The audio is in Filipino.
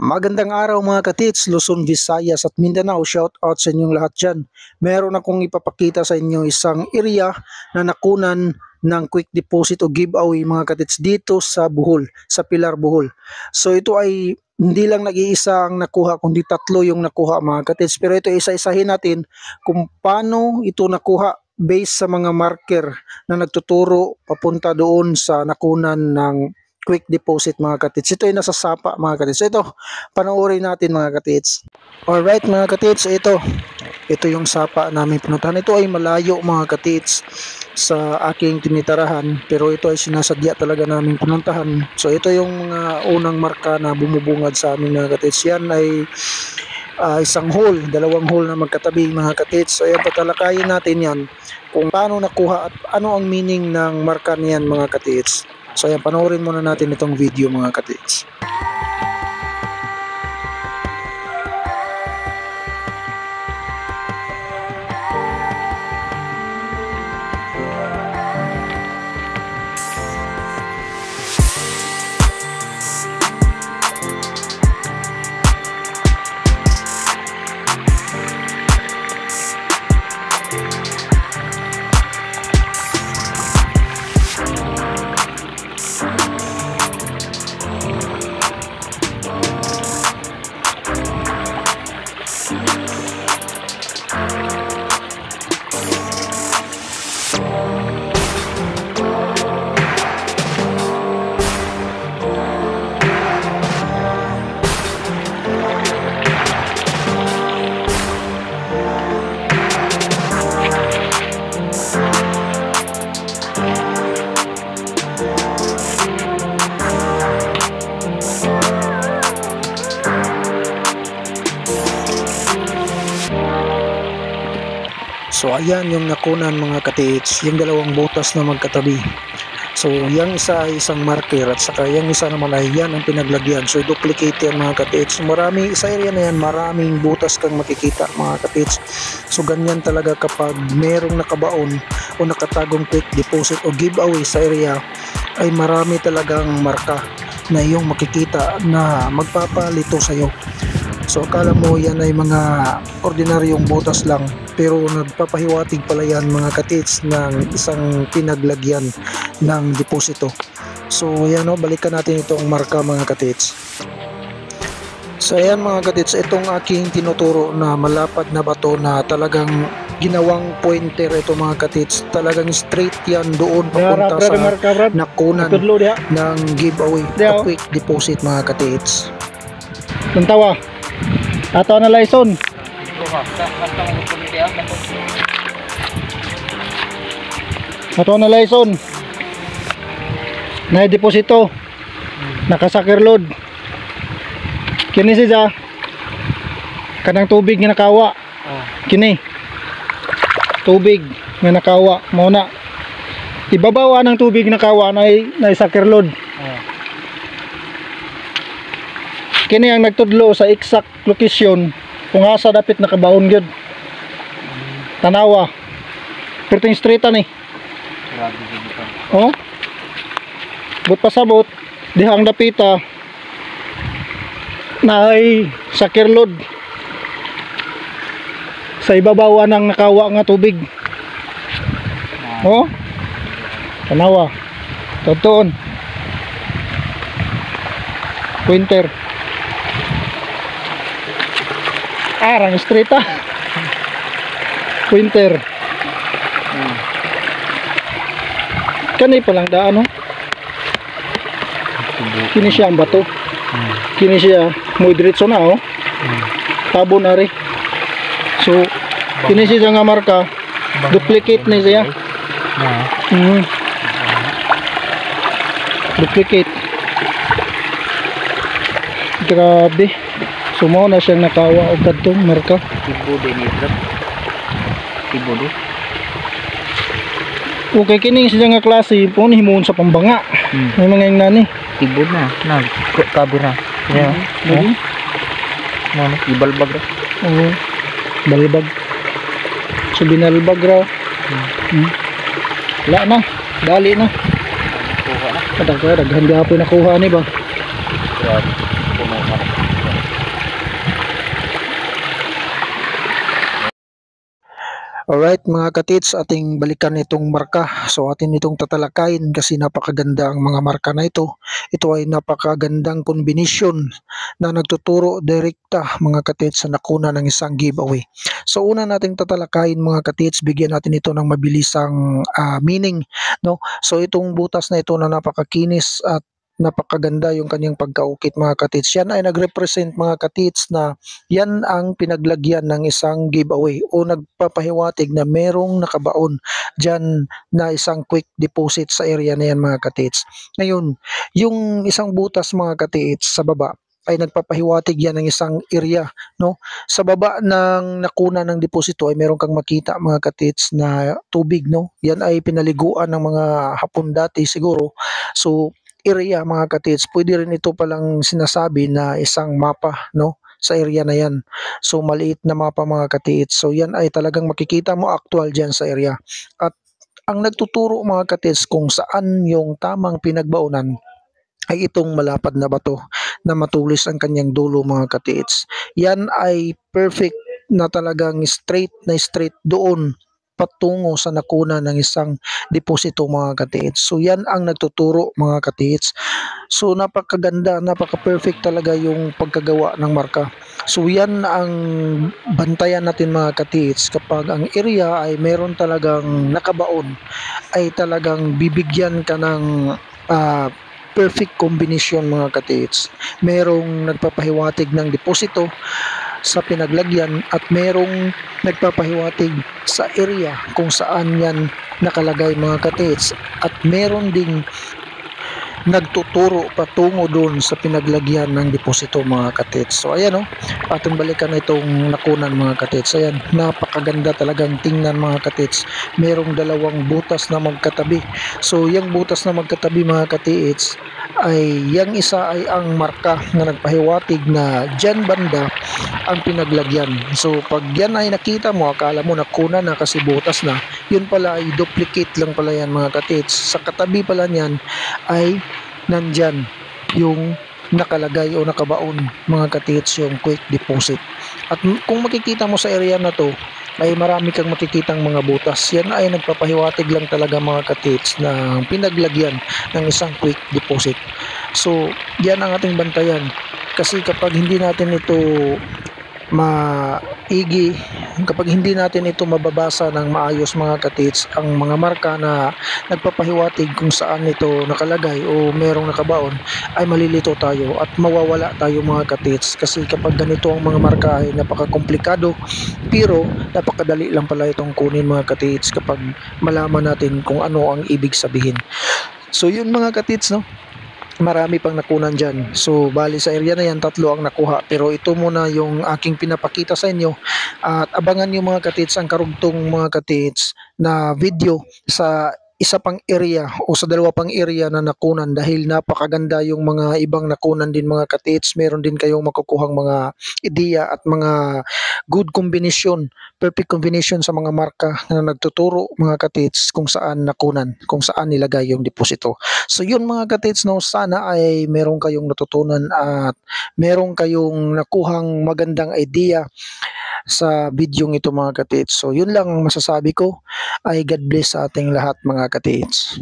Magandang araw mga katits, Luzon, Visayas at Mindanao. Shout out sa inyong lahat dyan. Meron akong ipapakita sa inyo isang area na nakunan ng quick deposit o giveaway mga katits dito sa Bohol, sa Pilar, Bohol. So ito ay hindi lang nag-iisa ang nakuha kundi tatlo yung nakuha mga katits. Pero ito isa-isahin natin kung paano ito nakuha based sa mga marker na nagtuturo papunta doon sa nakunan ng quick deposit mga katits. Ito ay nasa Sapa mga katits. Ito, panoorin natin mga katits. Alright mga katits, ito yung Sapa namin pinuntahan. Ito ay malayo mga katits sa aking tinitirahan, pero ito ay sinasadya talaga namin pinuntahan. So ito yung mga unang marka na bumubungad sa amin mga katits. Yan ay isang hole, dalawang hole na magkatabi mga katits. So ayan, patalakayin natin yan kung paano nakuha at ano ang meaning ng marka niyan mga katits. So ayan, panoorin muna natin itong video mga katits. So ayan yung nakunan mga katits, yung dalawang butas na magkatabi. So yung isa ay isang marker at saka yung isa naman ay yan ang pinaglagyan. So duplicate yan mga katits. Marami, sa area na yan maraming butas kang makikita mga katits. So ganyan talaga kapag merong nakabaon o nakatagong quick deposit o giveaway sa area, ay marami talagang marka na yung makikita na magpapalito sa'yo. So akala mo yan ay mga ordinaryong butas lang, pero nagpapahiwatig pala yan mga katits ng isang pinaglagyan ng deposito. So yan o, balikan natin itong marka mga katits. So ayan mga katits, itong aking tinuturo na malapad na bato na talagang ginawang pointer ito mga katits, talagang straight yan doon papunta sa nakunan ng giveaway o quick deposit mga katits. Tantawa ato na layson. Ato na layson. Na deposito. Nakasakir load. Kini siya. Kanang tubig nga nakawa. Kini. Tubig nga nakawa mo na. Ibabaw ng tubig nakawa na sakir load. Kini ang nagtudlo sa exact location kung asa dapat nakabaon gyud. Tanawa. Perting straight ni. Oh. But pasabot dihang dapita na ay sakir load sa ibabaw ng nakawa nga tubig. Oh. Tanawa. Totoon. Pointer. Arang straight Pointer. Kanay pa lang daan no? Kini siya ang bato. Kini siya muy diretso na oh. Tabon na rin. So kini siya nga marka, duplicate na siya. Duplicate. Grabe. Sumo na siyang nakawa og kadtong marka. Tibode ni trap. Tibode. Okay, kini siya nga klase po ni himuon sa pambanga. May mga yung nani. Tibod na. Kabur na. Yeah. Ibalbag ra. Oo. Balbag. So binalbag ra. Wala na. Dali na. Kuha na. Kadaghan gihapon nakuha ni ba. Grabe. Puno ka. Alright mga katits, ating balikan itong marka. So atin itong tatalakayin kasi napakaganda ang mga marka na ito. Ito ay napakagandang kombinasyon na nagtuturo direkta mga katits sa nakuna ng isang giveaway. So una nating tatalakayin mga katits, bigyan natin ito ng mabilisang meaning. No? So itong butas na ito na napakakinis at napakaganda yung kanyang pagkaukit mga katits. Yan ay nagrepresent mga katits na yan ang pinaglagyan ng isang giveaway o nagpapahiwatig na merong nakabaon dyan na isang quick deposit sa area na yan mga katits. Ngayon, yung isang butas mga katits sa baba ay nagpapahiwatig yan ng isang area, no? Sa baba ng nakuna ng deposito ay meron kang makita mga katits na tubig, no? Yan ay pinaliguan ng mga Hapon dati siguro. So area mga katits, pwede rin ito palang sinasabi na isang mapa, no? Sa area na yan. So maliit na mapa mga katiits. So yan ay talagang makikita mo actual dyan sa area. At ang nagtuturo mga katiits kung saan yung tamang pinagbaunan ay itong malapad na bato na matulis ang kanyang dulo mga katiits. Yan ay perfect na talagang straight doon patungo sa nakuna ng isang deposito mga katiits. So yan ang nagtuturo mga katiits. So napakaganda, napaka-perfect talaga yung pagkagawa ng marka. So yan ang bantayan natin mga katiits kapag ang area ay meron talagang nakabaon ay talagang bibigyan ka ng perfect combination mga katiits. Merong nagpapahiwatig ng deposito sa pinaglagyan at merong nagpapahiwatig sa area kung saan yan nakalagay mga katiits at meron ding nagtuturo patungo doon sa pinaglagyan ng deposito mga katits. So ayan o, atong balikan itong nakunan mga katits. Ayan, napakaganda talagang tingnan mga katits. Merong dalawang butas na magkatabi. So yung butas na magkatabi mga katits ay yung isa ay ang marka na nagpahiwatig na dyan banda ang pinaglagyan. So pag yan ay nakita mo, akala mo nakuna na kasi butas na, yun pala ay duplicate lang pala yan mga katits. Sa katabi pala niyan ay nandyan yung nakalagay o nakabaon mga katits yung quick deposit. At kung makikita mo sa area na to ay marami kang makikitang mga butas. Yan ay nagpapahiwatig lang talaga mga katits na pinaglagyan ng isang quick deposit. So yan ang ating bantayan kasi kapag hindi natin ito maigi, kapag hindi natin ito mababasa ng maayos mga katits, ang mga marka na nagpapahiwatig kung saan ito nakalagay o merong nakabaon ay malilito tayo at mawawala tayo mga katits kasi kapag ganito ang mga marka ay napakakomplikado pero napakadali lang pala itong kunin mga katits kapag malaman natin kung ano ang ibig sabihin. So yun mga katits, no? Marami pang nakunan dyan. So bali sa area na yan, 3 ang nakuha. Pero ito muna yung aking pinapakita sa inyo. At abangan nyo mga katits ang karugtong mga katits na video sa isa pang area o sa 2 pang area na nakunan dahil napakaganda yung mga ibang nakunan din mga katits. Meron din kayong makukuhang mga ideya at mga good combination, perfect combination sa mga marka na nagtuturo mga katits kung saan nakunan, kung saan nilagay yung deposito. So yun mga katits, no, sana ay meron kayong natutunan at meron kayong nakuhang magandang idea sa video ito mga katits. So yun lang ang masasabi ko, ay God bless sa ating lahat mga katits.